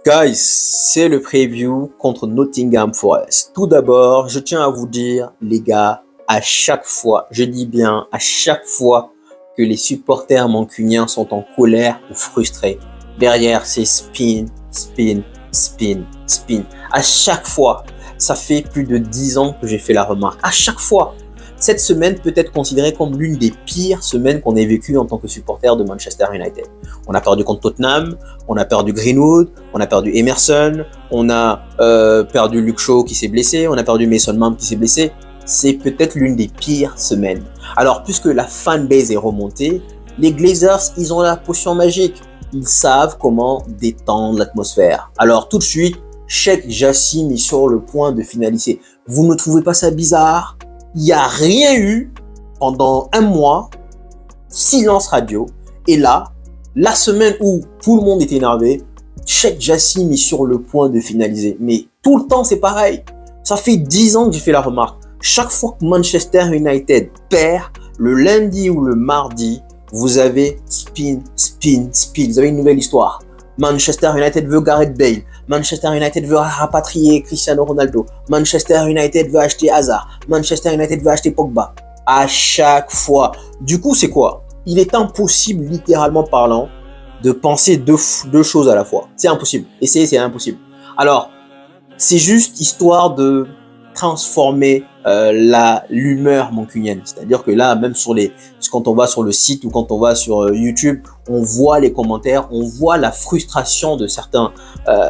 Guys, c'est le preview contre Nottingham Forest. Tout d'abord, je tiens à vous dire, les gars, à chaque fois, je dis bien à chaque fois que les supporters mancuniens sont en colère ou frustrés, derrière c'est spin, spin, spin, spin. À chaque fois, ça fait plus de 10 ans que j'ai fait la remarque. À chaque fois, cette semaine peut être considérée comme l'une des pires semaines qu'on ait vécues en tant que supporter de Manchester United. On a perdu contre Tottenham, on a perdu Greenwood, on a perdu Emerson, on a perdu Luke Shaw qui s'est blessé, on a perdu Mason Mount qui s'est blessé. C'est peut-être l'une des pires semaines. Alors, puisque la fanbase est remontée, les Glazers, ils ont la potion magique. Ils savent comment détendre l'atmosphère. Alors, tout de suite, Sheikh Jassim est sur le point de finaliser. Vous ne trouvez pas ça bizarre? Il n'y a rien eu pendant un mois, silence radio. Et là, la semaine où tout le monde est énervé, Sheikh Jassim est sur le point de finaliser. Mais tout le temps, c'est pareil. Ça fait 10 ans que j'ai fait la remarque. Chaque fois que Manchester United perd, le lundi ou le mardi, vous avez spin, spin, spin. Vous avez une nouvelle histoire. Manchester United veut Gareth Bale. Manchester United veut rapatrier Cristiano Ronaldo. Manchester United veut acheter Hazard. Manchester United veut acheter Pogba. À chaque fois. Du coup, c'est quoi? Il est impossible, littéralement parlant, de penser deux choses à la fois. C'est impossible. Essayer, c'est impossible. Alors, c'est juste histoire de transformer l'humeur mancunienne. C'est-à-dire que là, même quand on va sur le site ou quand on va sur YouTube, on voit les commentaires, on voit la frustration de certains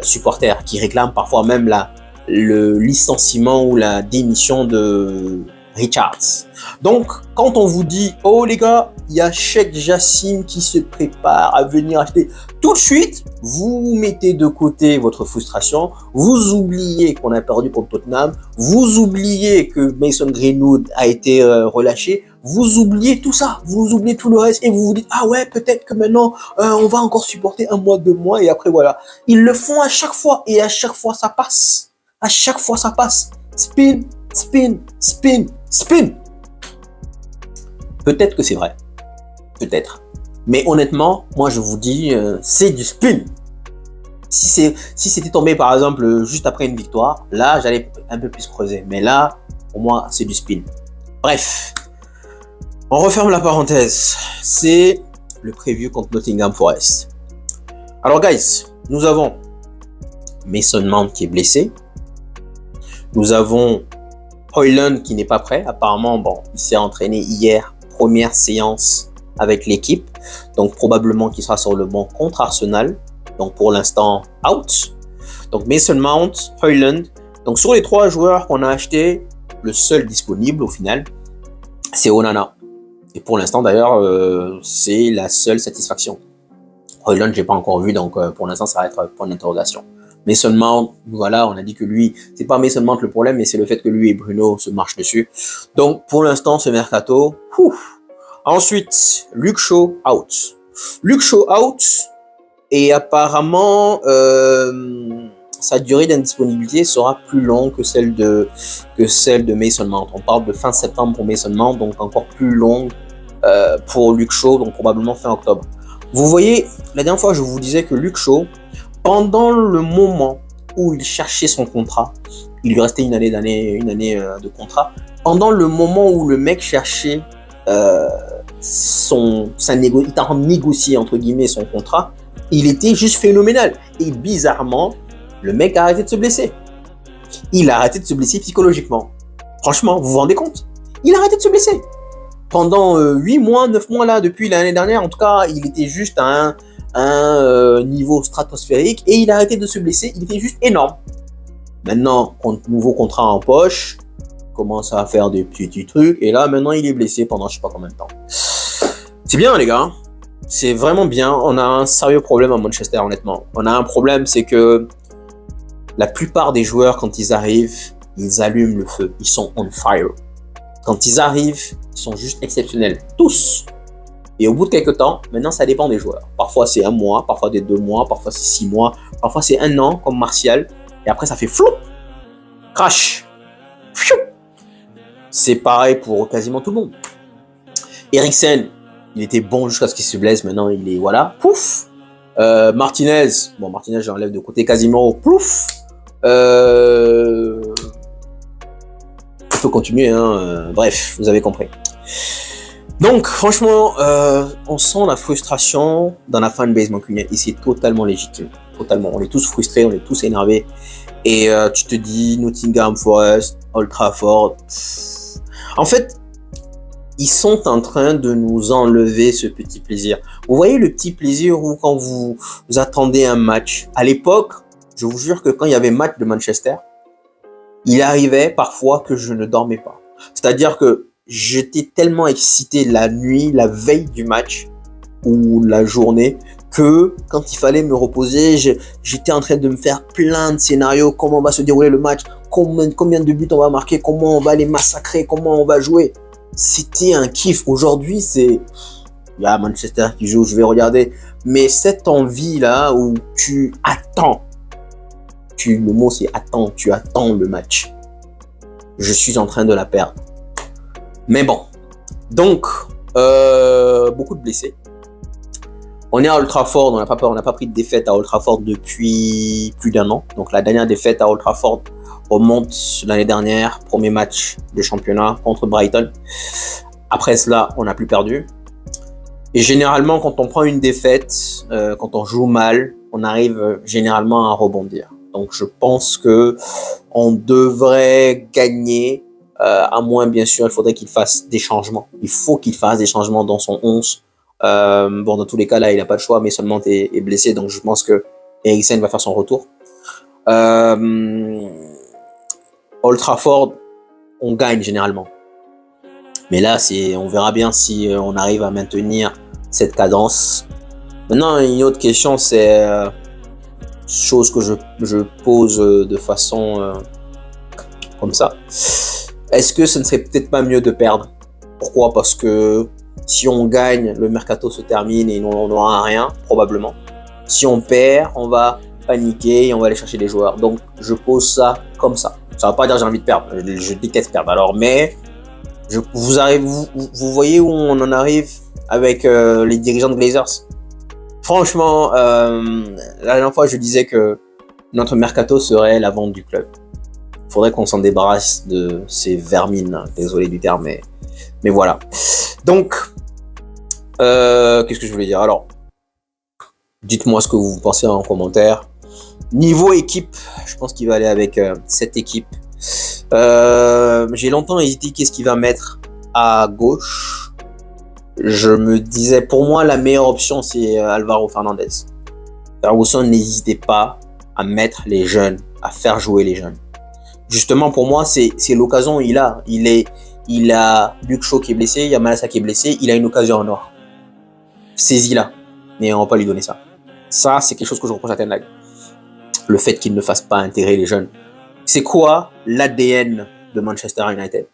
supporters qui réclament parfois même le licenciement ou la démission de Richards. Donc, quand on vous dit, oh les gars, il y a Sheikh Jassim qui se prépare à venir acheter, tout de suite, vous mettez de côté votre frustration, vous oubliez qu'on a perdu contre Tottenham, vous oubliez que Mason Greenwood a été relâché, vous oubliez tout ça, vous oubliez tout le reste et vous vous dites, ah ouais, peut-être que maintenant, on va encore supporter un mois, 2 mois et après voilà. Ils le font à chaque fois et à chaque fois ça passe. À chaque fois ça passe. Spin, spin, spin, spin. Peut-être que c'est vrai. Peut-être. Mais honnêtement, moi je vous dis, c'est du spin. Si c'était tombé par exemple juste après une victoire, là j'allais un peu plus creuser. Mais là, pour moi, c'est du spin. Bref, on referme la parenthèse. C'est le preview contre Nottingham Forest. Alors guys, nous avons Mason Mount qui est blessé. Nous avons Højlund qui n'est pas prêt. Apparemment, bon, il s'est entraîné hier, première séance avec l'équipe. Donc, probablement qu'il sera sur le banc contre Arsenal. Donc, pour l'instant, out. Donc, Mason Mount, Højlund. Donc, sur les 3 joueurs qu'on a achetés, le seul disponible au final, c'est Onana. Et pour l'instant, d'ailleurs, c'est la seule satisfaction. Højlund, je n'ai pas encore vu. Donc, pour l'instant, ça va être point d'interrogation. Mason Mount, voilà, on a dit que lui, c'est pas Mason Mount le problème, mais c'est le fait que lui et Bruno se marchent dessus. Donc, pour l'instant, ce mercato, Ensuite, Luke Shaw out. Luke Shaw out, et apparemment, sa durée d'indisponibilité sera plus longue que celle de Mason Mount. On parle de fin septembre pour Mason Mount, donc encore plus longue pour Luke Shaw, donc probablement fin octobre. Vous voyez, la dernière fois, je vous disais que Luke Shaw, pendant le moment où il cherchait son contrat, il lui restait une année de contrat. Pendant le moment où le mec cherchait il était en train de négocier entre guillemets son contrat, il était juste phénoménal. Et bizarrement, le mec a arrêté de se blesser. Il a arrêté de se blesser psychologiquement. Franchement, vous vous rendez compte? Il a arrêté de se blesser. Pendant 8 mois, 9 mois là, depuis l'année dernière, en tout cas, il était juste à un niveau stratosphérique et il a arrêté de se blesser, il était juste énorme. Maintenant, nouveau contrat en poche, commence à faire des petits trucs et là maintenant il est blessé pendant je sais pas combien de temps. C'est bien les gars, c'est vraiment bien. On a un sérieux problème à Manchester honnêtement. On a un problème, c'est que la plupart des joueurs quand ils arrivent, ils allument le feu, ils sont on fire. Quand ils arrivent, ils sont juste exceptionnels, tous. Et au bout de quelques temps, maintenant ça dépend des joueurs. Parfois c'est 1 mois, parfois des 2 mois, parfois c'est 6 mois, parfois c'est 1 an comme Martial. Et après ça fait flou, crash. Pfiou. C'est pareil pour quasiment tout le monde. Eriksen, il était bon jusqu'à ce qu'il se blesse, maintenant il est voilà, pouf. Martinez, bon Martinez j'enlève de côté. Casemiro, plouf. On peut continuer, hein. Bref, vous avez compris. Donc franchement, on sent la frustration dans la fanbase mancunienne et c'est totalement légitime. Totalement, on est tous frustrés, on est tous énervés. Et tu te dis Nottingham Forest, Old Trafford. En fait, ils sont en train de nous enlever ce petit plaisir. Vous voyez le petit plaisir où quand vous attendez un match. À l'époque, je vous jure que quand il y avait match de Manchester, il arrivait parfois que je ne dormais pas. C'est-à-dire que j'étais tellement excité la nuit, la veille du match ou la journée, que quand il fallait me reposer, j'étais en train de me faire plein de scénarios. Comment va se dérouler le match? Combien de buts on va marquer? Comment on va les massacrer? Comment on va jouer? C'était un kiff. Aujourd'hui, c'est... Il y a Manchester qui joue, je vais regarder. Mais cette envie-là où tu attends, le mot c'est attends, tu attends le match. Je suis en train de la perdre. Mais bon. Donc, beaucoup de blessés. On est à Old Trafford, on n'a pas pris de défaite à Old Trafford depuis plus d'un an. Donc la dernière défaite à Old Trafford remonte l'année dernière, premier match de championnat contre Brighton. Après cela, on n'a plus perdu. Et généralement, quand on prend une défaite, quand on joue mal, on arrive généralement à rebondir. Donc je pense que on devrait gagner, à moins bien sûr, il faudrait qu'il fasse des changements. Il faut qu'il fasse des changements dans son 11. Bon, dans tous les cas, là, il n'a pas de choix, mais seulement est blessé, donc je pense que Eriksen va faire son retour. Old Trafford, on gagne généralement. Mais là, on verra bien si on arrive à maintenir cette cadence. Maintenant, une autre question, c'est chose que je pose de façon comme ça. Est-ce que ce ne serait peut-être pas mieux de perdre? Pourquoi? Parce que si on gagne, le mercato se termine et on n'aura rien, probablement. Si on perd, on va paniquer et on va aller chercher des joueurs. Donc, je pose ça comme ça. Ça ne va pas dire que j'ai envie de perdre. Je déteste perdre. Alors, mais vous voyez où on en arrive avec les dirigeants de Glazers. Franchement, la dernière fois, je disais que notre mercato serait la vente du club. Il faudrait qu'on s'en débarrasse de ces vermines. Désolé du terme, mais voilà. Donc, qu'est-ce que je voulais dire? Alors, dites-moi ce que vous pensez en commentaire. Niveau équipe, je pense qu'il va aller avec cette équipe. J'ai longtemps hésité qu'est-ce qu'il va mettre à gauche. Je me disais, pour moi, la meilleure option, c'est Alvaro Fernandez. Ferguson n'hésitait pas à mettre les jeunes, à faire jouer les jeunes. Justement, pour moi, c'est l'occasion où il a Luke Shaw qui est blessé, il y a Malassa qui est blessé, il a une occasion en or. Saisis-la, mais on va pas lui donner ça. Ça, c'est quelque chose que je reproche à Ten Hag. Le fait qu'il ne fasse pas intégrer les jeunes. C'est quoi l'ADN de Manchester United?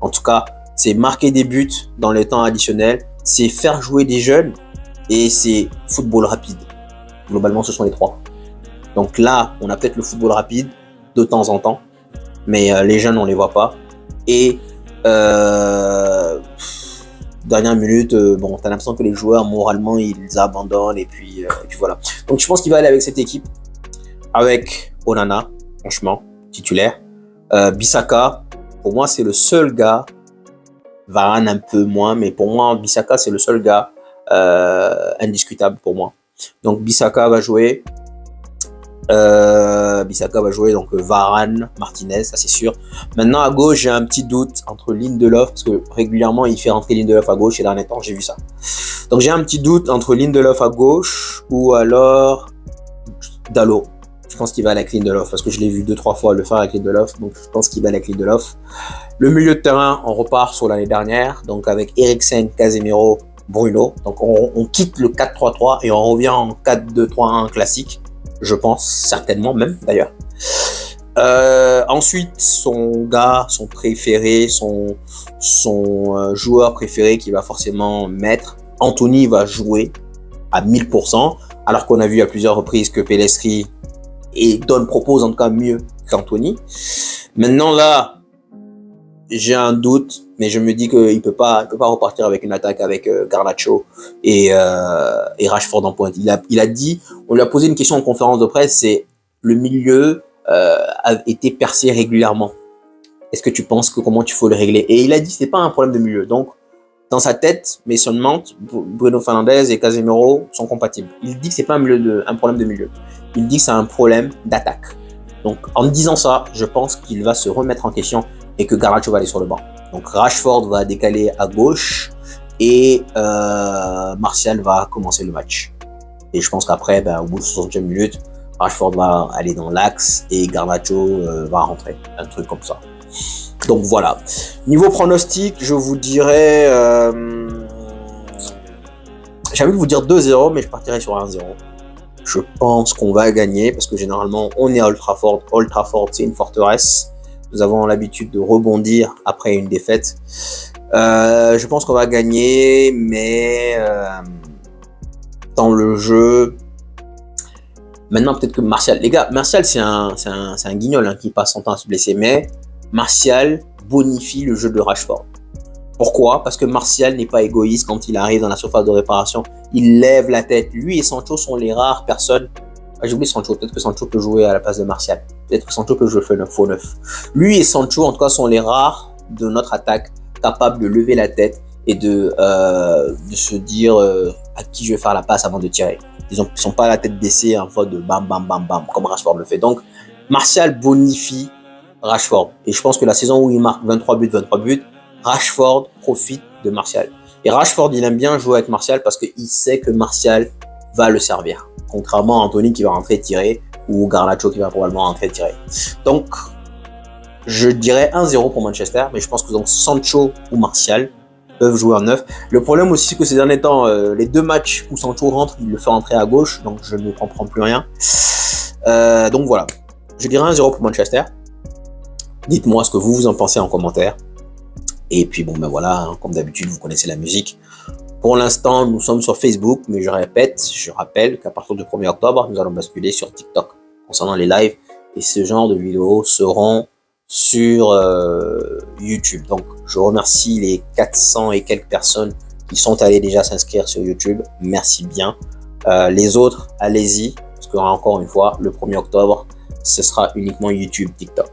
En tout cas, c'est marquer des buts dans le temps additionnel, c'est faire jouer des jeunes et c'est football rapide. Globalement, ce sont les trois. Donc là, on a peut-être le football rapide de temps en temps, mais les jeunes, on les voit pas. Et dernière minute, bon, t'as l'impression que les joueurs, moralement, ils abandonnent et puis voilà. Donc je pense qu'il va aller avec cette équipe, avec Onana, franchement, titulaire. Bissaka, pour moi, c'est le seul gars, Varane un peu moins, mais pour moi, Bissaka, c'est le seul gars indiscutable pour moi. Donc Bissaka va jouer. Donc Varane, Martinez, ça c'est sûr. Maintenant à gauche, j'ai un petit doute entre Lindelof, parce que régulièrement il fait rentrer Lindelof à gauche et dernier temps j'ai vu ça. Donc j'ai un petit doute entre Lindelof à gauche ou alors Dalot. Je pense qu'il va avec Lindelof parce que je l'ai vu 2-3 fois le faire avec Lindelof, donc je pense qu'il va avec Lindelof. Le milieu de terrain, on repart sur l'année dernière, donc avec Eriksen, Casemiro, Bruno. Donc on quitte le 4-3-3 et on revient en 4-2-3-1 classique. Je pense, certainement même d'ailleurs. Ensuite, son gars, son préféré, son joueur préféré qu'il va forcément mettre, Anthony va jouer à 1000%, alors qu'on a vu à plusieurs reprises que Pellistri propose en tout cas mieux qu'Anthony. Maintenant là, j'ai un doute, mais je me dis qu'il peut pas repartir avec une attaque avec Garnacho et Rashford en pointe. Il a dit, on lui a posé une question en conférence de presse, c'est le milieu a été percé régulièrement. Est-ce que tu penses que comment tu faut le régler? Et il a dit c'est pas un problème de milieu. Donc dans sa tête, Mason Mount, Bruno Fernandes et Casemiro sont compatibles. Il dit que c'est pas un problème de milieu. Il dit que c'est un problème d'attaque. Donc en disant ça, je pense qu'il va se remettre en question et que Garnacho va aller sur le banc. Donc Rashford va décaler à gauche et Martial va commencer le match. Et je pense qu'après, au bout de 60e minute, Rashford va aller dans l'axe et Garnacho va rentrer. Un truc comme ça. Donc voilà. Niveau pronostic, je vous dirais... j'ai envie de vous dire 2-0, mais je partirai sur 1-0. Je pense qu'on va gagner parce que généralement, on est à Old Trafford. Old Trafford, c'est une forteresse. Nous avons l'habitude de rebondir après une défaite. Je pense qu'on va gagner, mais dans le jeu... Maintenant, peut-être que Martial... Les gars, Martial, c'est un guignol hein, qui passe son temps à se blesser, mais Martial bonifie le jeu de Rashford. Pourquoi? Parce que Martial n'est pas égoïste quand il arrive dans la surface de réparation. Il lève la tête. Lui et Sancho sont les rares personnes... j'ai oublié Sancho. Peut-être que Sancho peut jouer à la place de Martial. Peut-être que Sancho peut jouer faux neuf. Lui et Sancho, en tout cas, sont les rares de notre attaque capables de lever la tête et de se dire à qui je vais faire la passe avant de tirer. Ils sont pas à la tête baissée en mode de bam, bam, bam, bam, comme Rashford le fait. Donc, Martial bonifie Rashford. Et je pense que la saison où il marque 23 buts, Rashford profite de Martial. Et Rashford, il aime bien jouer avec Martial parce qu'il sait que Martial va le servir. Contrairement à Anthony qui va rentrer tirer ou Garnacho qui va probablement rentrer tirer. Donc, je dirais 1-0 pour Manchester, mais je pense que donc Sancho ou Martial peuvent jouer en neuf. Le problème aussi, c'est que ces derniers temps, les deux matchs où Sancho rentre, il le fait rentrer à gauche, donc je ne comprends plus rien. Donc voilà, je dirais 1-0 pour Manchester. Dites-moi ce que vous en pensez en commentaire. Et puis bon, voilà, hein, comme d'habitude, vous connaissez la musique. Pour l'instant, nous sommes sur Facebook, mais je rappelle qu'à partir du 1er octobre, nous allons basculer sur TikTok concernant les lives. Et ce genre de vidéos seront sur YouTube. Donc, je remercie les 400 et quelques personnes qui sont allées déjà s'inscrire sur YouTube. Merci bien. Les autres, allez-y, parce que encore une fois, le 1er octobre, ce sera uniquement YouTube, TikTok.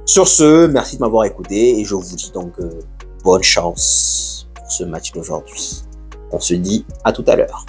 Sur ce, merci de m'avoir écouté et je vous dis donc bonne chance pour ce match d'aujourd'hui. On se dit à tout à l'heure.